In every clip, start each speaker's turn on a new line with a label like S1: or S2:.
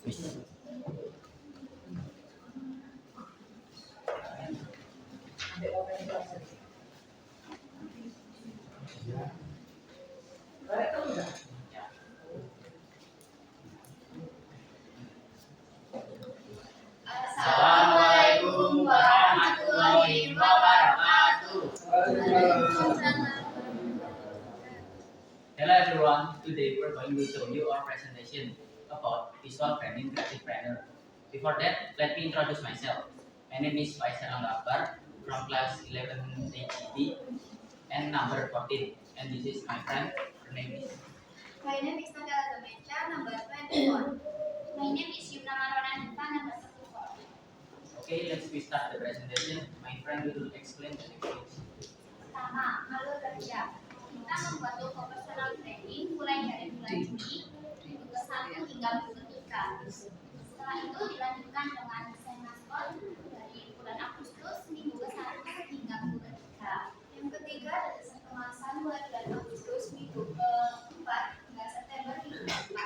S1: Wis.
S2: Assalamualaikum warahmatullahi wabarakatuh.
S1: Hello everyone, today we're going to show you our presentation about visual branding creative planner. Before that, let me introduce myself. My name is Faisal Anggabar from class 11 HGB and number 14. And this is my friend, her name is.
S2: My name is Nagala Zamecha, number 24. My name is Yumna Marwana Nita, number 34.
S1: Okay, let's start the presentation. My friend will explain the next page.
S2: Pertama, alur kerja. Kita membuat logo personal branding mulai dari bulan Juni minggu ke-1 hingga minggu ke-3. Setelah itu dilanjutkan dengan desain maskot dari bulan Agustus minggu ke-1 hingga minggu ke-3. Yang ketiga ada desain kemasan mulai bulan Agustus minggu ke-4 hingga September minggu ke-4.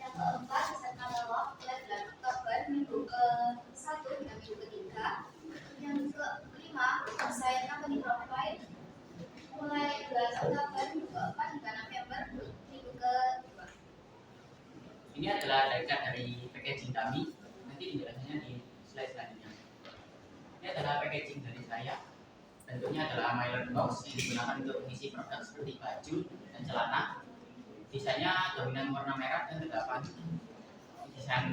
S2: Yang keempat desain katalog mulai bulan Oktober minggu ke-1 hingga minggu ke-3. Yang kelima desain company profile mulai bulan Oktober minggu ke-4 hingga November minggu ke-2.
S1: Ini adalah data dari packaging kami. Nanti penjelasannya di slide selanjutnya. Ini adalah packaging dari saya. Bentuknya adalah mailer box yang digunakan untuk mengisi produk seperti baju dan celana. Desainnya dominan warna merah dan terdapat desain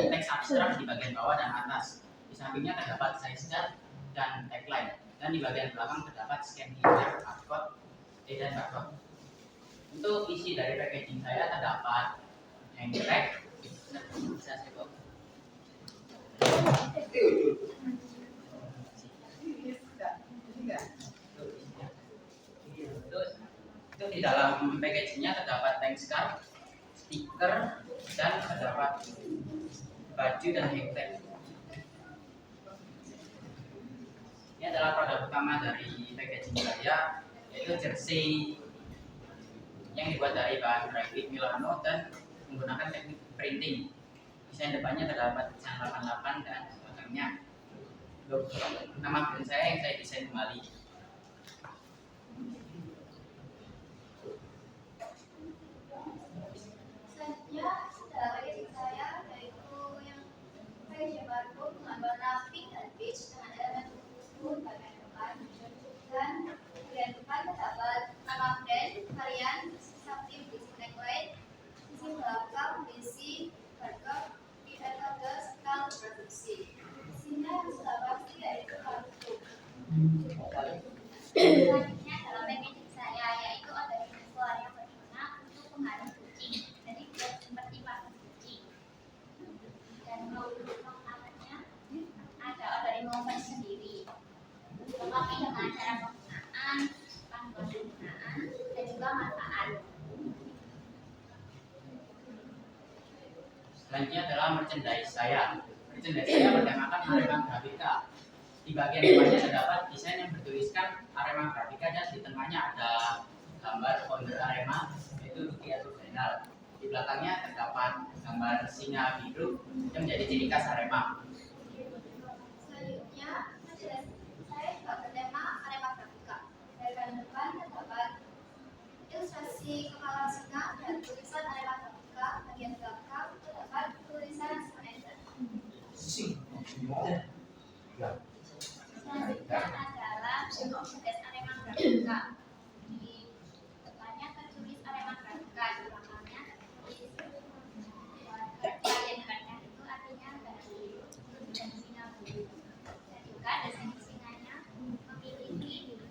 S1: teks abstrak di bagian bawah dan atas. Di sampingnya terdapat size chart dan tagline. Dan di bagian belakang terdapat scan QR, barcode, dan barcode. Untuk isi dari packaging saya terdapat hang tag, bisa saya bawa. Itu di dalam packagingnya terdapat thanks card, stiker, dan terdapat baju dan hang tag. Ini adalah produk utama dari packaging saya, yaitu jersey yang dibuat dari bahan grafit Milano dan menggunakan teknik printing. Desain depannya terdapat desain 88 dan belakangnya logo nama brand saya yang saya desain kembali.
S2: Selanjutnya adalah packaging saya, yaitu yang packaging barcode dengan warna pink dan beige dengan elemen kuning bagian depan, dan bagian depan terdapat nama brand, varian, seperti berisi tagline, sisi belakang berisi barcode, metode skala produksi. Isinya sudah pasti dari kartu. Selanjutnya adalah packaging saya, yaitu ada visual yang berguna untuk pengharum kucing, jadi biar seperti patung kucing. Dan logo-logonya ada dari momen sendiri, lengkapi dengan cara penggunaan, panduan penggunaan, dan juga manfaat.
S1: Selanjutnya adalah merchandise saya. Merchandise saya bertemakan Arema Grafika. Di bagian depannya terdapat desain yang bertuliskan Arema Grafika dan di tengahnya ada gambar founder Arema, yaitu Duki Atufenal. Di belakangnya terdapat gambar singa biru yang menjadi ciri khas Arema.
S2: Selanjutnya, saya juga bertema Arema Grafika. Dari bagian depan terdapat ilustrasi kepala singa dan tulisan Arema Grafika. Bagian belakang terdapat tulisan Surrender. Selanjutnya adalah tugas Arema Grafika. Di depannya tertulis Arema Grafika, di belakangnya tertulis bagian depannya itu artinya dari dan singa biru. Dan juga desain singanya memiliki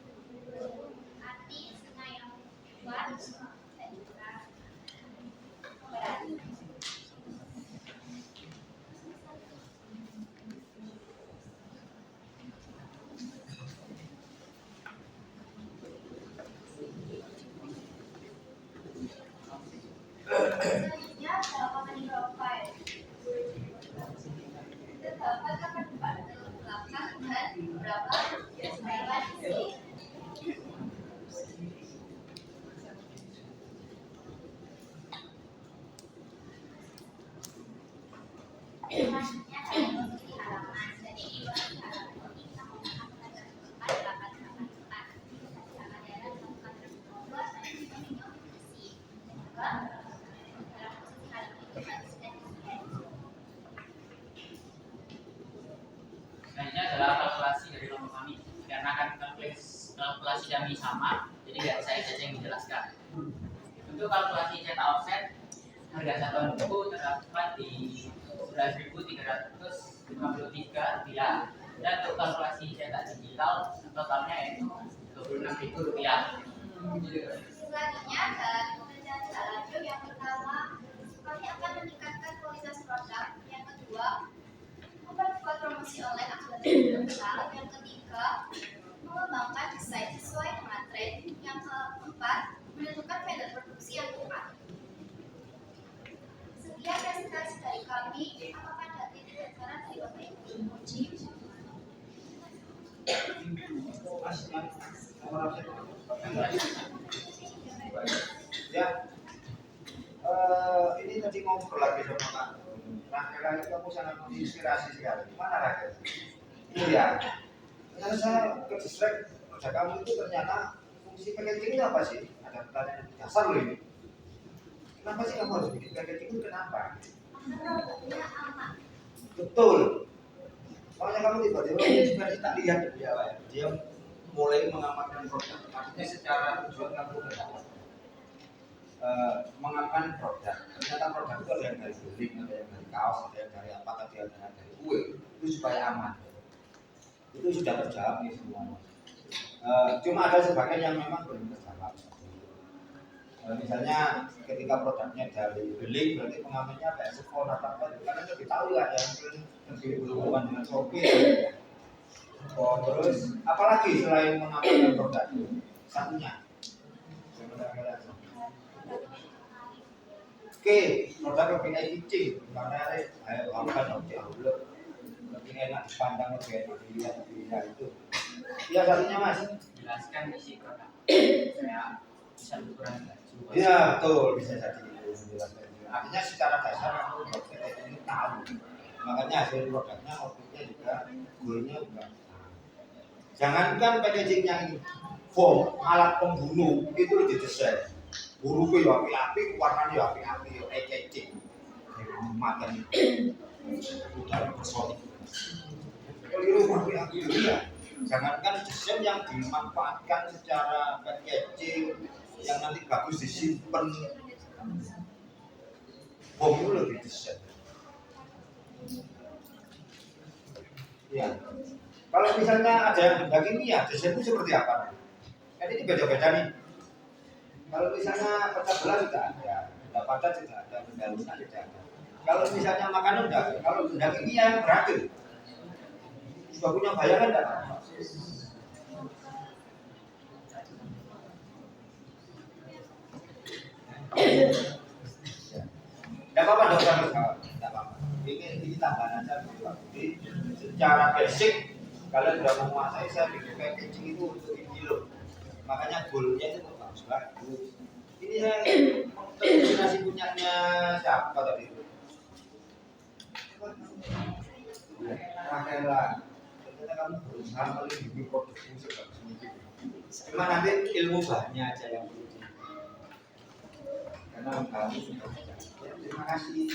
S2: arti singa yang kuat dan juga berani.
S1: kalkulasi dummy sama, jadi nggak saya saja yang menjelaskan. Untuk kalkulasi cetak offset, harga satuan buku terdapat di 11.353 rupiah. Dan untuk kalkulasi cetak digital, totalnya yaitu Rp26.000.
S2: Selanjutnya dalam pekerjaan lanjut yang pertama, kami akan meningkatkan kualitas produk. Yang kedua, memperkuat promosi online agar digital. Yang ketiga, mengembangkan desain sesuai dengan tren. Yang keempat, menentukan vendor produksi yang tepat. Sekian presentasi dari kami. Apakah ada titik dan saran dari Bapak Ibu?
S3: Ya, ini tadi ngobrol lagi sama Kak Rahel, itu aku sangat menginspirasi sekali. Mana Rahel? Iya, ternyata saya ke-distract kerja kamu itu ternyata fungsi packaging itu apa sih? Ada pertanyaan dasar loh ini. Kenapa sih kamu harus bikin packaging itu? Kenapa?
S2: Produknya aman.
S3: Betul. Makanya kamu tiba-tiba inspirasi tak lihat dia, dia mulai mengamankan produk. Maksudnya secara tujuan kamu mengamankan produk. Ternyata produk itu ada yang dari beling, ada yang dari kaos, ada yang dari apa, ada yang dari kue. Itu supaya aman. Itu sudah terjawab nih semuanya. Cuma ada sebagian yang memang belum terjawab. Misalnya ketika produknya dari beling, berarti pengamannya kayak Sepon atau apa, karena lebih tahu ya yang lebih berhubungan dengan Shopee. Oh, terus apalagi selain mengamankan produk? Satunya. Oke, produk lebih efisien karena ayo lakukan lebih enak dipandang, lebih enak dilihat itu. Ya satunya Mas.
S1: Jelaskan isi produk. Saya bisa ukuran baju.
S3: Iya betul, bisa jadi menjelaskan. Artinya secara dasar kamu dokter ini tahu. Makanya hasil produknya outputnya juga goalnya juga. Jangankan packagingnya ini, foam alat pembunuh itu didesain. Hurufnya ya api-api, warnanya ya api-api, ecek-ecek. Makan udara bersolid. Keliru api-api ya. Jangankan desain yang dimanfaatkan secara packaging yang nanti bagus disimpan, bom itu lebih desain. Ya. Kalau misalnya ada yang daging ya, desain itu seperti apa? Kan ini beda-beda nih. Kalau misalnya pecah belah tidak ada, benda padat tidak ada, benda lunak tidak ada. Kalau misalnya makanan tidak ada, kalau daging yang beragam. Sudah punya bayangan tidak? Tidak apa-apa dokter, tidak apa-apa. Ini tambahan aja. Jadi secara basic kalian sudah menguasai, saya bikin packaging itu untuk ini loh. Makanya goalnya itu bagus. Ini saya terinspirasi punyanya siapa tadi itu? Rahela. Ternyata kamu berusaha melindungi produkmu sebagus mungkin. Cuma nanti ilmu bahannya aja yang perlu di. Karena kamu sudah. Terima kasih.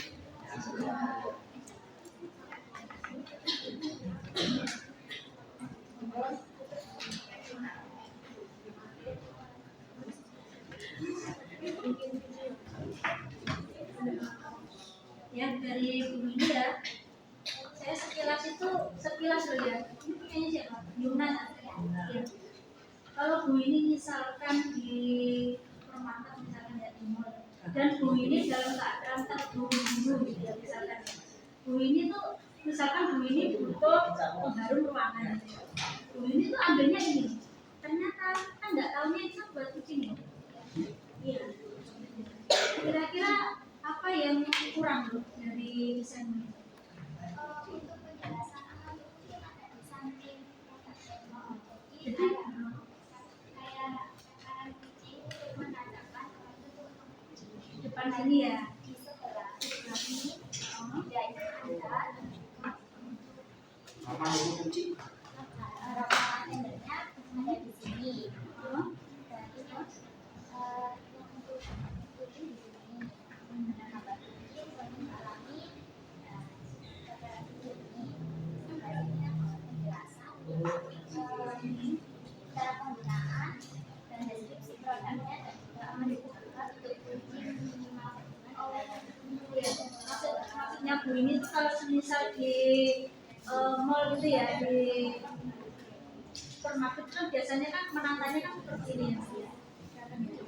S4: Ya dari Bu ini ya, saya sekilas loh ya, ini punyanya siapa? Yunan ya. Kalau Bu ini misalkan di permata misalkan ya timur, dan Bu ini dalam keadaan terburu-buru gitu ya misalkan, Bu ini tuh misalkan Bu ini butuh pengharum ruangan, Bu ini tuh ambilnya ini, ternyata kan nggak tahunya itu buat kucing ya. Iya. Kira-kira apa yang kurang loh dari desain ini?
S2: Untuk penjelasan akan ada di samping
S4: Jadi
S2: kayak kanan kucing untuk menandakan kalau itu
S4: depan sini ya.
S2: di sebelah ini bedanya ada
S3: Mama itu kunci.
S2: ramalan tendernya ada di sini. Berarti yang untuk kucing di sini. Nah, kabar kucing mengalami kekerasan ini. Sebenarnya penjelasan cara penggunaan
S4: misalnya Bu ini tuh kalau semisal di mall gitu ya, di supermarket kan biasanya kan menantanya kan seperti ini ya.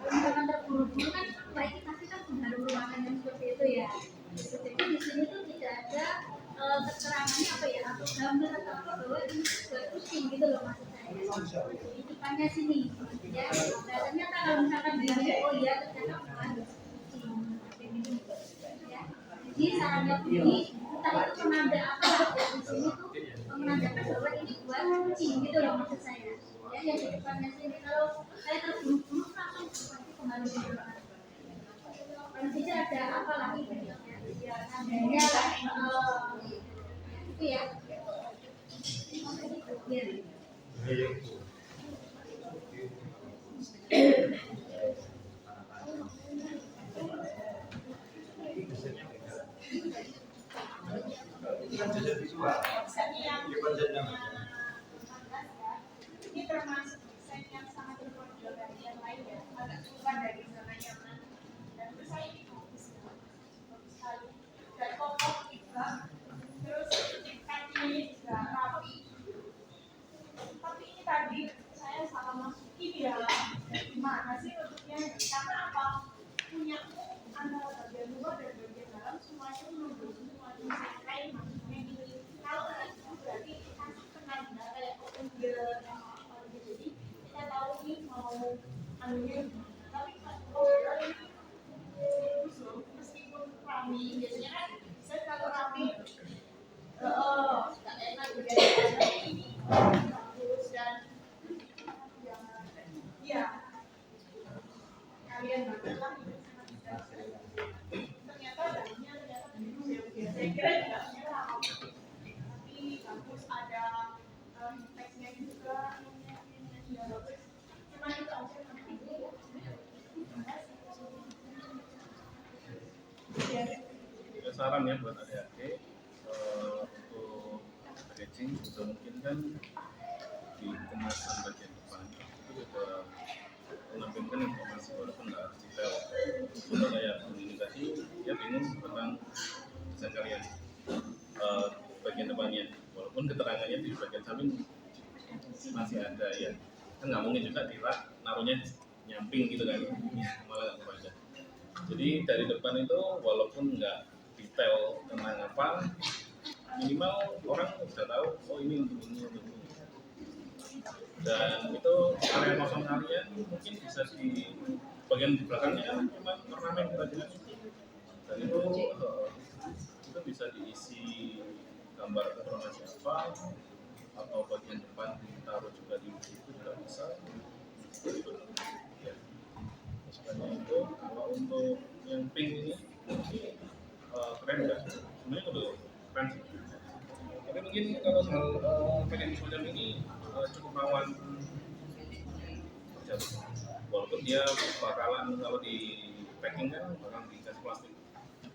S4: Kalau misalkan terburu-buru kan Pak ini pasti kan mengharu ruangan yang seperti itu ya. Jadi di sini tuh tidak ada keterangannya apa ya, atau gambar atau apa bahwa ini buat kucing gitu loh maksud saya. Titipannya sini ya. Nah ternyata kalau misalkan dia oh iya ternyata bukan kucing. Ya. Jadi sarannya ini entah itu penanda apa ya di sini tuh menandakan bahwa ini buat kucing gitu loh maksud saya. Ya yang di depannya sini kalau saya terburu-buru langsung pasti pengaruh di depan. Kalau tidak ada apa lagi ya adanya itu ya. Ya.
S5: Ini termasuk desain yang sangat berkontrol dari yang lain ya, agak keluar dari zona nyaman. Dan itu saya ini bagus sekali. Dan kokoh juga. Terus kakinya juga rapi. Tapi ini tadi saya salah masukin ya. Gimana sih bentuknya? Karena apa? Punya antara bagian luar dan bagian dalam semuanya menunduk semua. Kayak maksudnya gini. Kalau itu berarti dikasih penanda kayak open gear. Jadi kita tahu nih mau anunya, tapi kalau ini bagus loh, meskipun rame biasanya kan saya kalau rame nggak enak jadi ini bagus dan ya kalian banget lah ternyata dalamnya ternyata biru ya saya kira tidak merah tapi bagus ada teksnya juga.
S6: Saran ya buat adik-adik untuk packaging juga mungkin kan di kemasan bagian depan itu juga menampilkan informasi walaupun nggak harus detail. Contoh kayak ini tadi dia bingung tentang desain kalian bagian depannya walaupun keterangannya di bagian samping masih ada ya kan nggak mungkin juga dirak naruhnya nyamping gitu kan ya, malah nggak kebaca. Jadi dari depan itu walaupun nggak detail tentang apa minimal orang sudah tahu oh ini untuk ini dan itu area kosong kalian mungkin bisa di bagian di belakangnya cuma ornamen saja dan itu bisa diisi gambar informasi apa atau bagian depan ditaruh juga di situ juga bisa. Ya. Sebenarnya itu kalau untuk yang pink ini keren nggak? Sebenarnya udah keren sih. Tapi mungkin kalau soal packaging semacam ini cukup rawan jatuh. Walaupun dia bakalan kalau di packing kan bakalan dikasih plastik.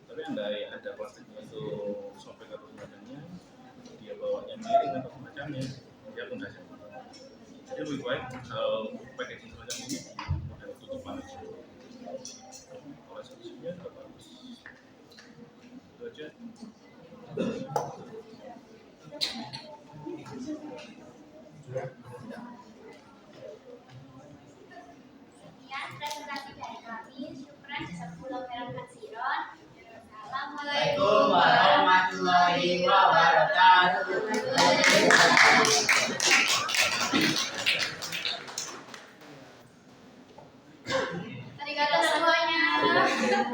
S6: Tapi ada plastik untuk sobek atau semacamnya. Dia bawanya miring atau semacamnya dia pun dasar. Jadi lebih baik packaging semacam ini model tutupan aja. Kalau solusinya juga bagus. Itu aja.
S2: Sekian presentasi dari kami. Syukran jasa Pulau Merah Kasiron. Assalamualaikum
S1: warahmatullahi wabarakatuh.
S2: Arigato semuanya.
S3: Ya.